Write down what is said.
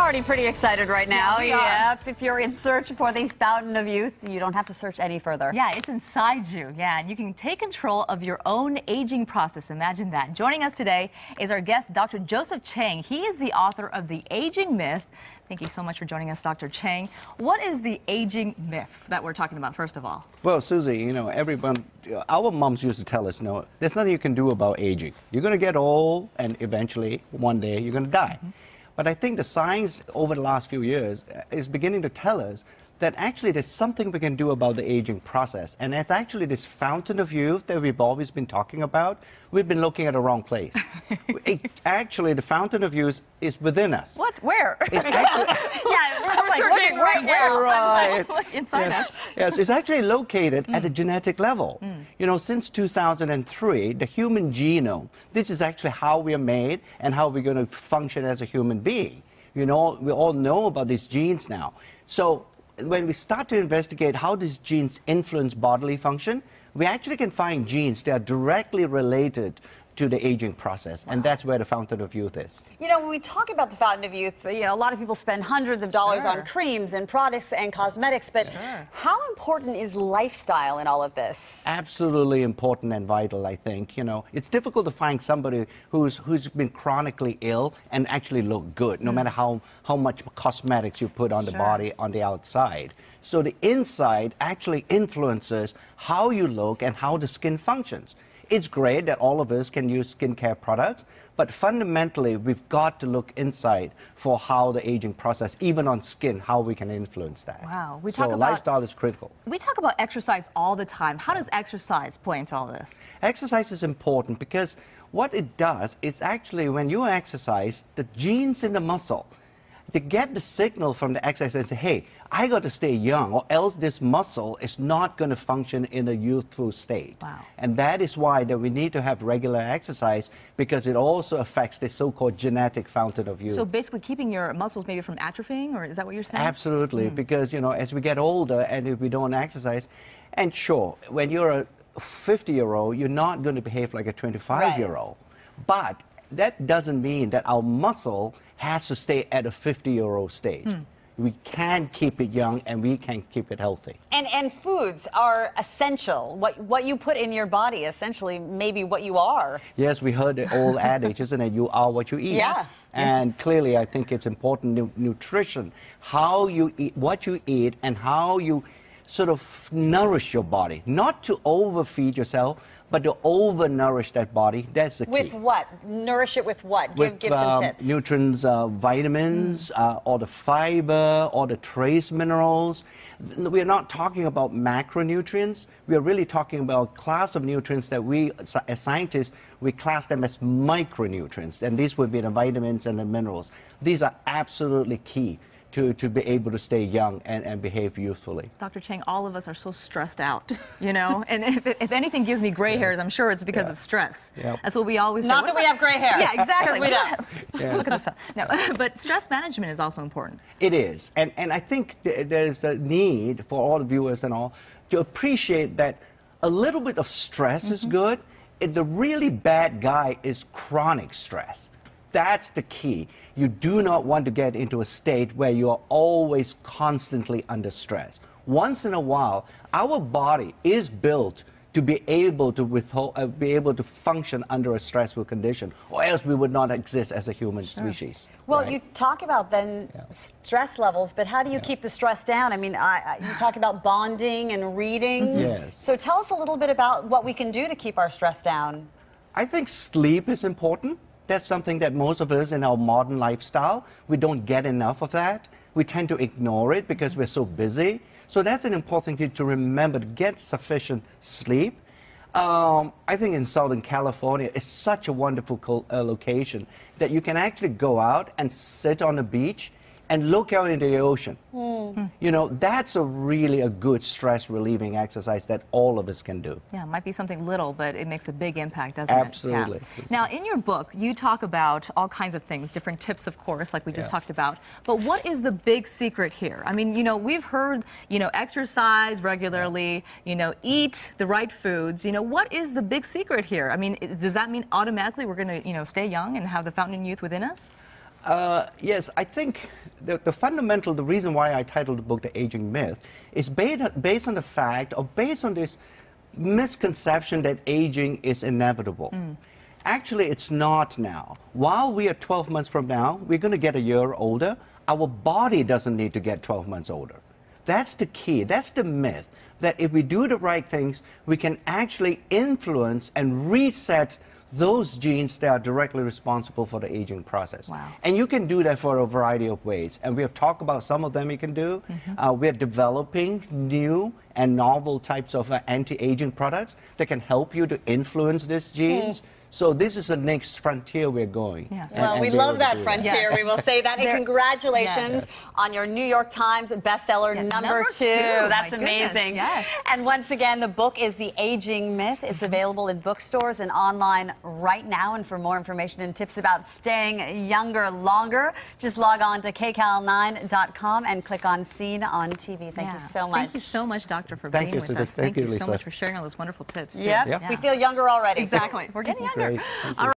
already pretty excited right now. Yeah, If you're in search for the fountain of youth, you don't have to search any further. Yeah, it's inside you. Yeah, and you can take control of your own aging process. Imagine that. Joining us today is our guest, Dr. Joseph Chang. He is the author of The Aging Myth. Thank you so much for joining us, Dr. Chang. What is the aging myth that we're talking about, first of all? Well, Susie, our moms used to tell us, there's nothing you can do about aging. You're going to get old, and eventually, one day, you're going to die. But I think the science over the last few years is beginning to tell us that actually there's something we can do about the aging process. And it's actually this fountain of youth that we've always been talking about. We've been looking at the wrong place. Actually, the fountain of youth is within us. What? Where? It's actually, we're searching right now. Right. Inside us. Yes, it's actually located at a genetic level. Since 2003, the human genome, this is actually how we are made and how we're going to function as a human being. We all know about these genes now. So when we start to investigate how these genes influence bodily function, we actually can find genes that are directly related to the aging process, and that's where the fountain of youth is. When we talk about the fountain of youth, a lot of people spend hundreds of dollars on creams and products and cosmetics, but how important is lifestyle in all of this? Absolutely important and vital, I think. It's difficult to find somebody who's been chronically ill and actually look good, no matter how much cosmetics you put on the body on the outside. So the inside actually influences how you look and how the skin functions. It's great that all of us can use skincare products, but fundamentally, we've got to look inside for how the aging process, even on skin, how we can influence that. Wow. Lifestyle is critical. We talk about exercise all the time. How does exercise play into all this? Exercise is important because what it does is actually when you exercise, the genes in the muscle, they get the signal from the exercise and say, hey, I got to stay young or else this muscle is not going to function in a youthful state. Wow. And that is why that we need to have regular exercise, because it also affects the so-called genetic fountain of youth. So basically keeping your muscles maybe from atrophying, or is that what you're saying? Absolutely, because as we get older and if we don't exercise, and sure, when you're a 50-year-old, you're not going to behave like a 25-year-old. But that doesn't mean that our muscle has to stay at a 50-year-old stage. We can keep it young and we can keep it healthy. And foods are essential. What you put in your body, essentially, maybe what you are. Yes, we heard the old adage, isn't it? You are what you eat. Yes. And clearly, I think it's important, nutrition, how you eat, what you eat, and how you sort of nourish your body. Not to overfeed yourself, but to over-nourish that body. That's the key. With what? Nourish it with what? Give some tips. Nutrients, vitamins, all the fiber, all the trace minerals. We're not talking about macronutrients. We're really talking about a class of nutrients that we, as scientists, we class them as micronutrients. And these would be the vitamins and the minerals. These are absolutely key to be able to stay young and behave youthfully. Dr. Chang, all of us are so stressed out, and if anything gives me gray hairs, I'm sure it's because of stress. That's what we always say. Not that we have gray hair. Yeah, exactly. We don't. Look at this. No, but stress management is also important. It is, and I think there's a need for all the viewers and all to appreciate that a little bit of stress is good. The really bad guy is chronic stress. That's the key. You do not want to get into a state where you are always constantly under stress. Once in a while, our body is built to be able to function under a stressful condition, or else we would not exist as a human species. Well, you talk about then stress levels, but how do you keep the stress down? I mean, you talk about bonding and reading. Yes. So tell us a little bit about what we can do to keep our stress down. I think sleep is important. That's something that most of us in our modern lifestyle, we don't get enough of that. We tend to ignore it because we're so busy. So that's an important thing to remember, to get sufficient sleep. I think in Southern California, it's such a wonderful location that you can actually go out and sit on the beach and look out into the ocean. That's really a good stress-relieving exercise that all of us can do. Yeah, it might be something little, but it makes a big impact, doesn't it? Absolutely. Yeah. Now, in your book, you talk about all kinds of things, different tips, of course, like we just talked about. But what is the big secret here? I mean, we've heard, exercise regularly, eat the right foods. What is the big secret here? I mean, does that mean automatically we're going to, stay young and have the fountain of youth within us? Yes, I think the reason why I titled the book The Aging Myth is based on the fact, or based on this misconception that aging is inevitable. Actually, it's not now. While we are 12 months from now, we're going to get a year older. Our body doesn't need to get 12 months older. That's the key. That's the myth. That if we do the right things, we can actually influence and reset those genes that are directly responsible for the aging process. Wow. And you can do that for a variety of ways. And we have talked about some of them you can do. We're developing new and novel types of anti-aging products that can help you to influence these genes. So this is the next frontier we're going. Yes. Well, we love that frontier. Yes. We will say that. And congratulations on your New York Times bestseller number 2. That's My amazing. goodness, yes. And once again, the book is The Aging Myth. It's available in bookstores and online right now. And for more information and tips about staying younger longer, just log on to kcal9.com and click on Seen on TV. Thank you so much. Thank you so much, Doctor, for Thank being you, with Susan. us. Thank you, so Lisa. much for sharing all those wonderful tips. Too. Yep. We feel younger already. Exactly. We're getting younger. Great. Thank you.